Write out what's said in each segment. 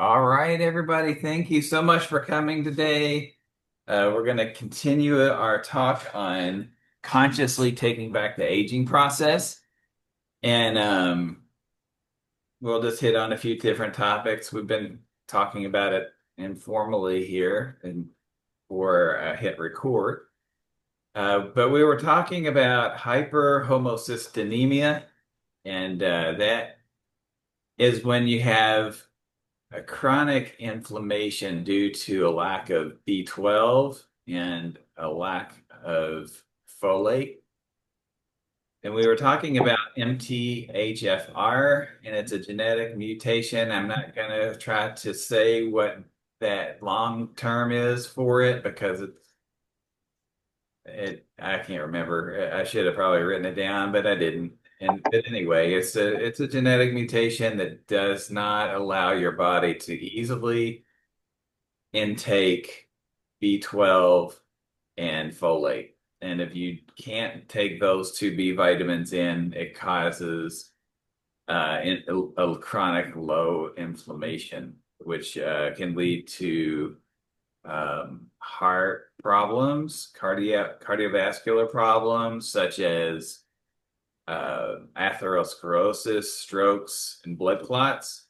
All right, everybody. Thank you so much for coming today. We're going to continue our talk on consciously taking back the aging process. And we'll just hit on a few different topics. We've been talking about it informally here and for hit record. But we were talking about hyperhomocysteemia, and that is when you have a chronic inflammation due to a lack of B12 and a lack of folate. And we were talking about MTHFR, and it's a genetic mutation. I'm not going to try to say what that long term is for it because I can't remember. I should have probably written it down, but I didn't. But anyway, it's a genetic mutation that does not allow your body to easily intake B12 and folate. And if you can't take those two B vitamins in, it causes a chronic low inflammation, which can lead to heart problems, cardiovascular problems, such as atherosclerosis, strokes, and blood clots.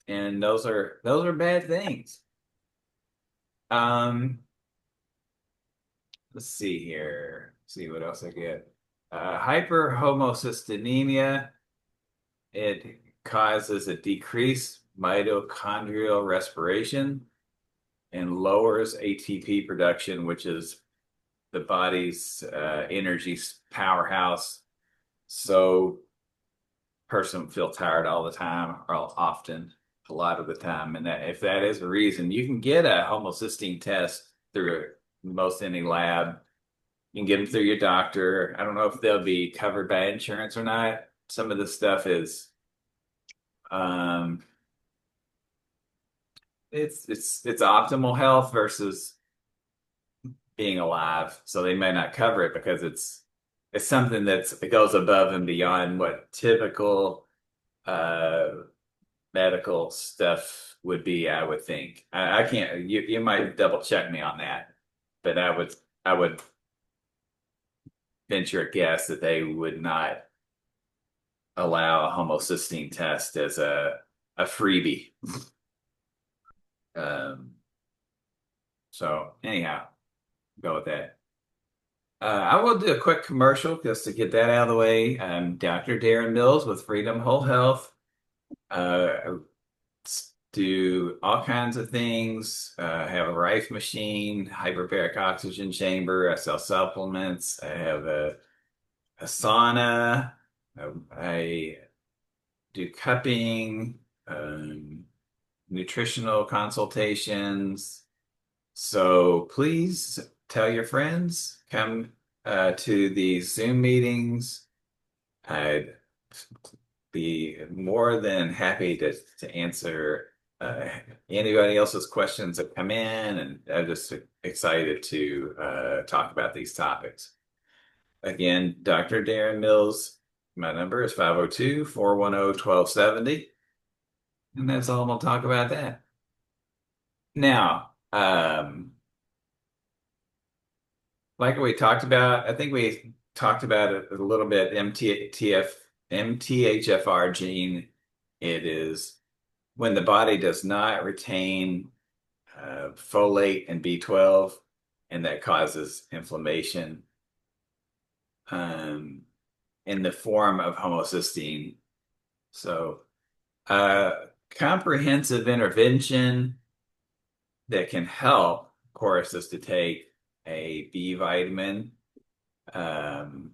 And those are bad things. Um, let's see here. See what else I get. Hyperhomocysteemia. It causes a decreased mitochondrial respiration and lowers ATP production, which is the body's energy powerhouse. So, person feel tired all the time, or often, a lot of the time, and that if that is the reason, you can get a homocysteine test through most any lab. You can get them through your doctor. I don't know if they'll be covered by insurance or not. Some of the stuff is, um, it's optimal health versus being alive. So they may not cover it because it's something it goes above and beyond what typical uh medical stuff would be, I would think. I can't you might double check me on that, but I would venture a guess that they would not allow a homocysteine test as a freebie. Um, so anyhow, go with that. I will do a quick commercial just to get that out of the way. I'm Dr. Darren Mills with Freedom Whole Health. I do all kinds of things. I have a Rife machine, hyperbaric oxygen chamber. I sell supplements. I have a sauna. I do cupping, nutritional consultations. So please tell your friends, come to these Zoom meetings. I'd be more than happy to answer uh, anybody else's questions that come in, and I'm just excited to talk about these topics. Again, Dr. Darren Mills, my number is 502-410-1270, and that's all we'll talk about that. Now, like we talked about, I think we talked about it a little bit, MTHFR gene. It is when the body does not retain folate and B12, and that causes inflammation um, in the form of homocysteine. So, comprehensive intervention that can help, of course, is to take a B vitamin. Um,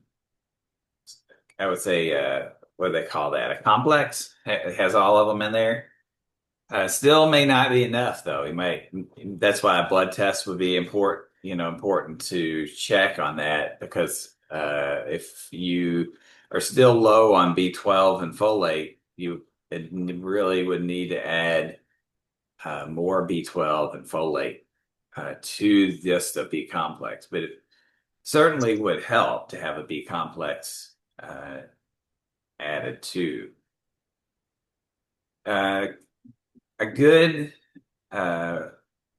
I would say, what do they call that? A complex. It has all of them in there. Still may not be enough though. You might, that's why a blood test would be important to check on that because if you are still low on B12 and folate, it really would need to add more B12 and folate to just a B complex. But it certainly would help to have a B complex added to. Uh, a good uh,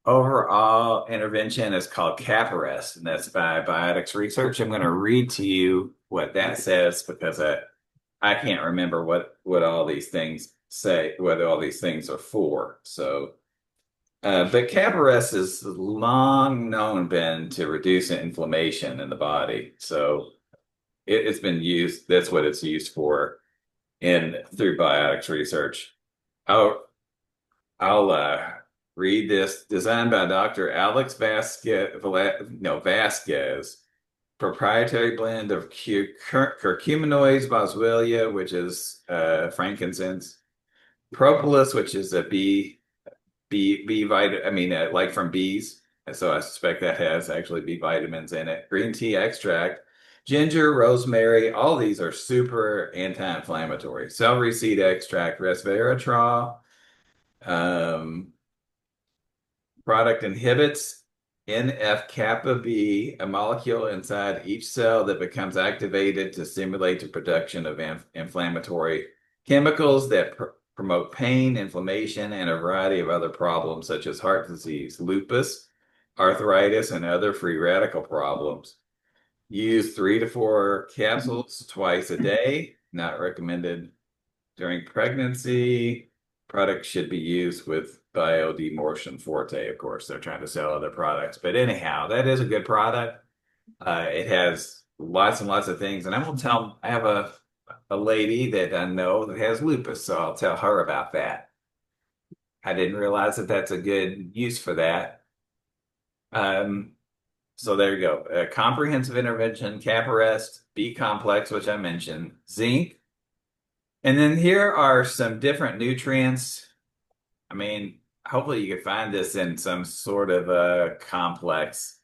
overall intervention is called CAPAREST, and that's by Biotics Research. I'm going to read to you what that says because I can't remember what all these things say, what all these things are for. So, but CAPAREST is long known been to reduce inflammation in the body. So it's been used. That's what it's used for in through Biotics Research. I'll I'll read this. Designed by Dr. Alex Vasquez, proprietary blend of curcuminoids, boswellia, which is frankincense, propolis, which is a bee vitamin. I mean, like from bees. So I suspect that has actually B vitamins in it. Green tea extract, ginger, rosemary. All these are super anti-inflammatory. Celery seed extract, resveratrol. Um, Product inhibits NF-kappa B, a molecule inside each cell that becomes activated to stimulate the production of inflammatory chemicals that promote pain, inflammation, and a variety of other problems such as heart disease, lupus, arthritis, and other free radical problems. Use 3 to 4 capsules twice a day. Not recommended during pregnancy. Product should be used with Biodemorphin Forte, of course. They're trying to sell other products. But anyhow, that is a good product. It has lots and lots of things. And I have a lady that I know that has lupus, so I'll tell her about that. I didn't realize that that's a good use for that. Um, so there you go. Comprehensive intervention, CAPAREST, B complex, which I mentioned, zinc. And then here are some different nutrients. I mean, hopefully you could find this in some sort of a complex.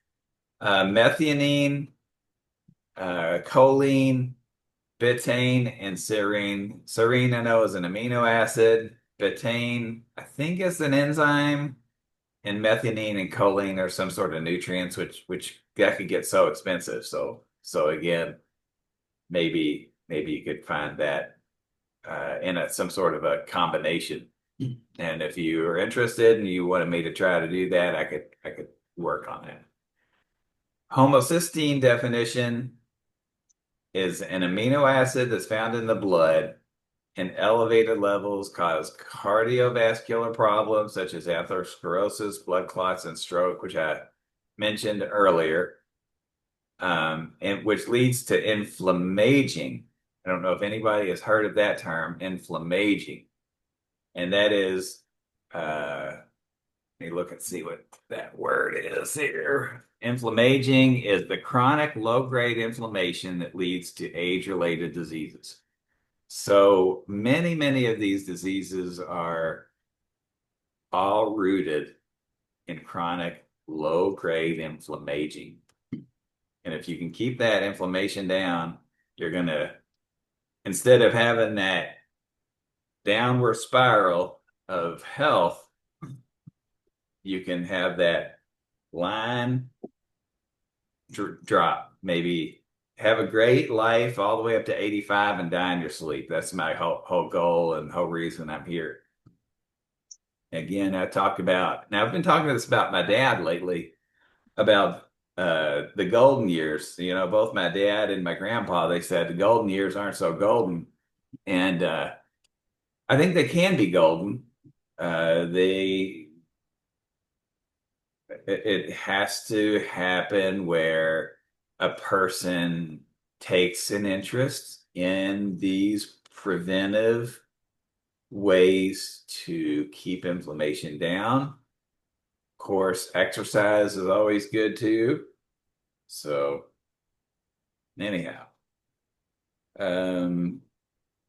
Methionine, choline, betaine, and serine. Serine, I know, is an amino acid. Betaine, I think, is an enzyme. And methionine and choline are some sort of nutrients, which that could get so expensive. So again, maybe you could find that in some sort of a combination. And if you are interested and you wanted me to try to do that, I could work on that. Homocysteine definition is an amino acid that's found in the blood, and elevated levels cause cardiovascular problems such as atherosclerosis, blood clots, and stroke, which I mentioned earlier, and which leads to inflammaging. I don't know if anybody has heard of that term, inflammaging. And that is, let me look and see what that word is here. Inflammaging is the chronic low-grade inflammation that leads to age-related diseases. So many of these diseases are all rooted in chronic low-grade inflammaging. And if you can keep that inflammation down, you're going to, instead of having that downward spiral of health, you can have that line drop. Maybe have a great life all the way up to 85 and die in your sleep. That's my whole goal and whole reason I'm here. Again, I've been talking to this about my dad lately, about the golden years. You know, both my dad and my grandpa, they said the golden years aren't so golden. And I think they can be golden. It has to happen where a person takes an interest in these preventive ways to keep inflammation down. Of course, exercise is always good too. So anyhow,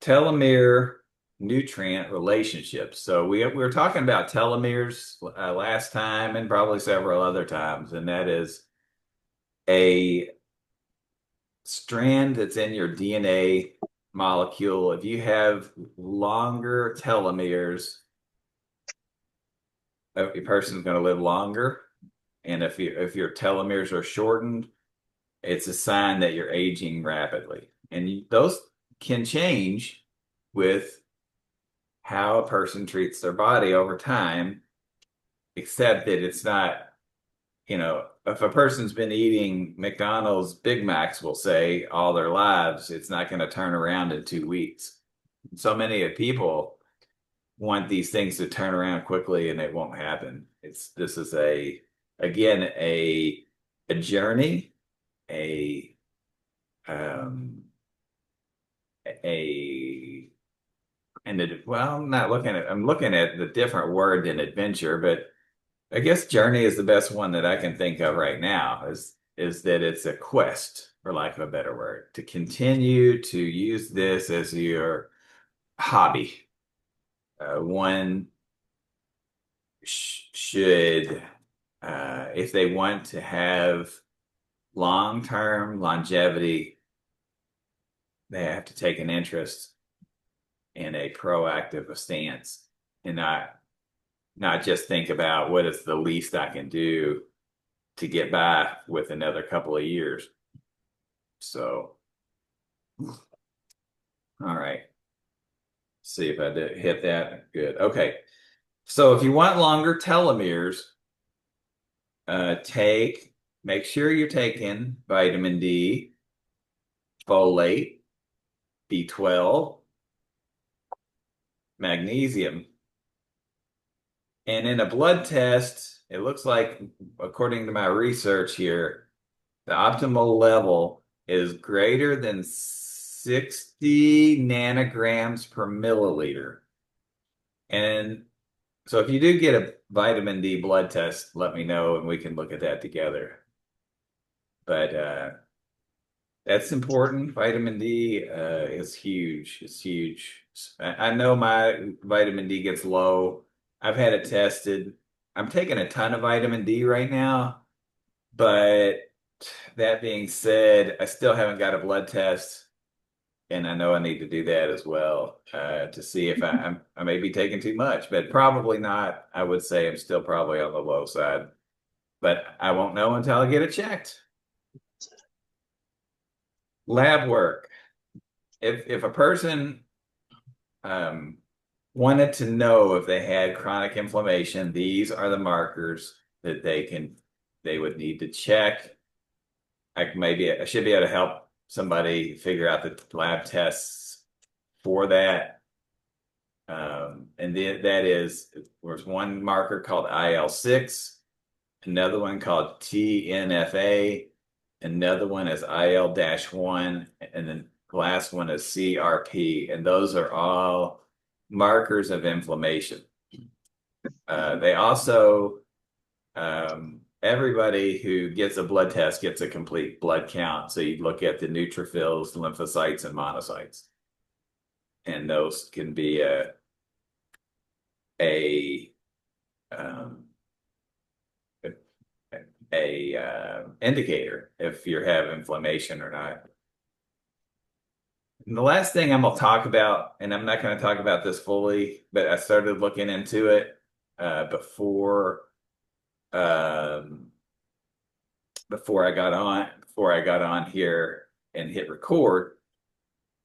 telomere nutrient relationships. So we were talking about telomeres last time and probably several other times, and that is a strand that's in your DNA molecule. If you have longer telomeres, a person's going to live longer. And if your telomeres are shortened, it's a sign that you're aging rapidly. And those can change with how a person treats their body over time, except that it's not, if a person's been eating McDonald's Big Macs, we'll say, all their lives, it's not going to turn around in 2 weeks. So many people want these things to turn around quickly and it won't happen. This is again a journey, a um a well, I'm looking at the different word than adventure, but I guess journey is the best one that I can think of right now, is that it's a quest, for lack of a better word, to continue to use this as your hobby. One should, if they want to have long-term longevity, they have to take an interest in a proactive stance and not just think about what is the least I can do to get by with another couple of years. So, all right. See if I did hit that. Good. Okay. So if you want longer telomeres, make sure you're taking vitamin D, folate, B12, magnesium. And in a blood test, it looks like, according to my research here, the optimal level is greater than 60 nanograms per milliliter. And so if you do get a vitamin D blood test, let me know and we can look at that together. But that's important. Vitamin D is huge. It's huge. I know my vitamin D gets low. I've had it tested. I'm taking a ton of vitamin D right now, but that being said, I still haven't got a blood test, and I know I need to do that as well to see if I may be taking too much, but probably not. I would say I'm still probably on the low side, but I won't know until I get it checked. Lab work. If a person wanted to know if they had chronic inflammation, these are the markers that they would need to check. I should be able to help somebody figure out the lab tests for that. And there's one marker called IL-6, another one called TNFA, another one is IL-1, and then the last one is CRP. And those are all markers of inflammation. They also, everybody who gets a blood test gets a complete blood count. So you look at the neutrophils, lymphocytes, and monocytes. And those can be indicator if you have inflammation or not. And the last thing I'm going to talk about, and I'm not going to talk about this fully, but I started looking into it before I got on here and hit record.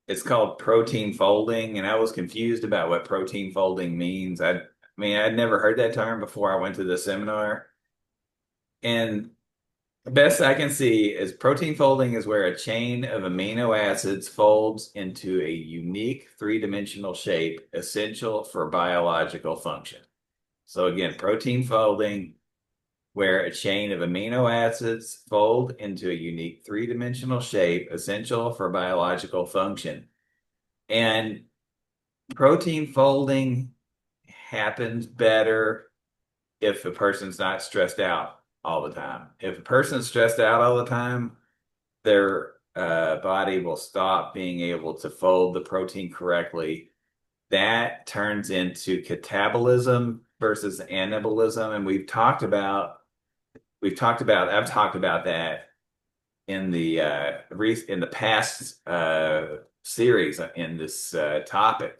It's called protein folding, and I was confused about what protein folding means. I mean, I'd never heard that term before I went to the seminar. And the best I can see is protein folding is where a chain of amino acids folds into a unique three-dimensional shape essential for biological function. So again, protein folding, where a chain of amino acids fold into a unique three-dimensional shape essential for biological function. And protein folding happens better if a person's not stressed out all the time. If a person's stressed out all the time, their body will stop being able to fold the protein correctly. That turns into catabolism versus anabolism, and I've talked about that in the past series in this topic.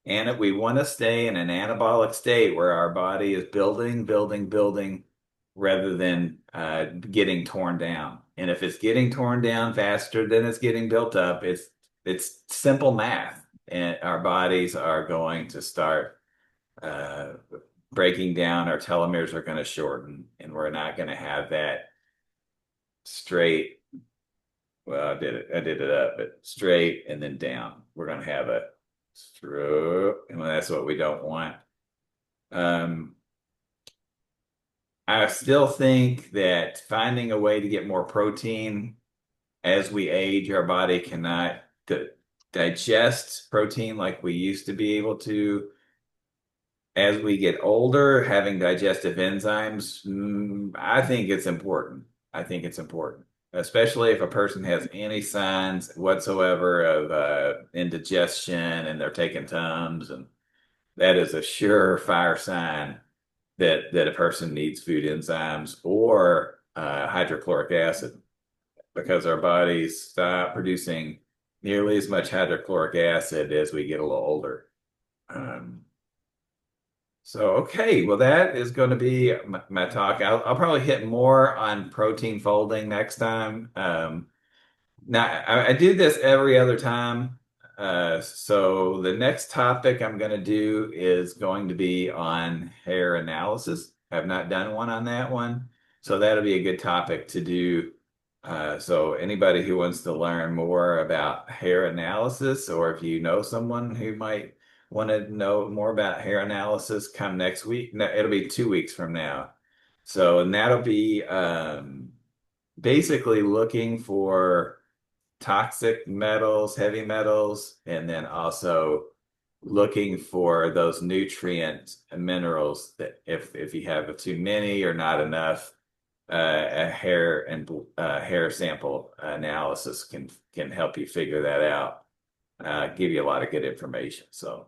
And we want to stay in an anabolic state where our body is building, rather than getting torn down. And if it's getting torn down faster than it's getting built up, it's simple math. and our bodies are going to start uh, breaking down. Our telomeres are going to shorten, and we're not going to have that straight. Well, I did it up, but straight and then down. We're going to have a stroke, and that's what we don't want. Um, I still think that finding a way to get more protein as we age, our body cannot digest protein like we used to be able to. As we get older, having digestive enzymes, I think it's important. I think it's important, especially if a person has any signs whatsoever of indigestion and they're taking Tums, and that is a surefire sign that a person needs food enzymes or hydrochloric acid, because our bodies stop producing nearly as much hydrochloric acid as we get a little older. Um, okay, well, that is going to be my talk. I'll probably hit more on protein folding next time. Now, I do this every other time. So the next topic I'm going to do is going to be on hair analysis. I've not done one on that one. So that'll be a good topic to do. So anybody who wants to learn more about hair analysis, or if you know someone who might want to know more about hair analysis, come next week. No, it'll be 2 weeks from now. So, and that'll be basically looking for toxic metals, heavy metals, and then also looking for those nutrient minerals that if you have too many or not enough, a hair sample analysis can help you figure that out, give you a lot of good information. So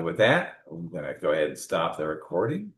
with that, I'm gonna go ahead and stop the recording.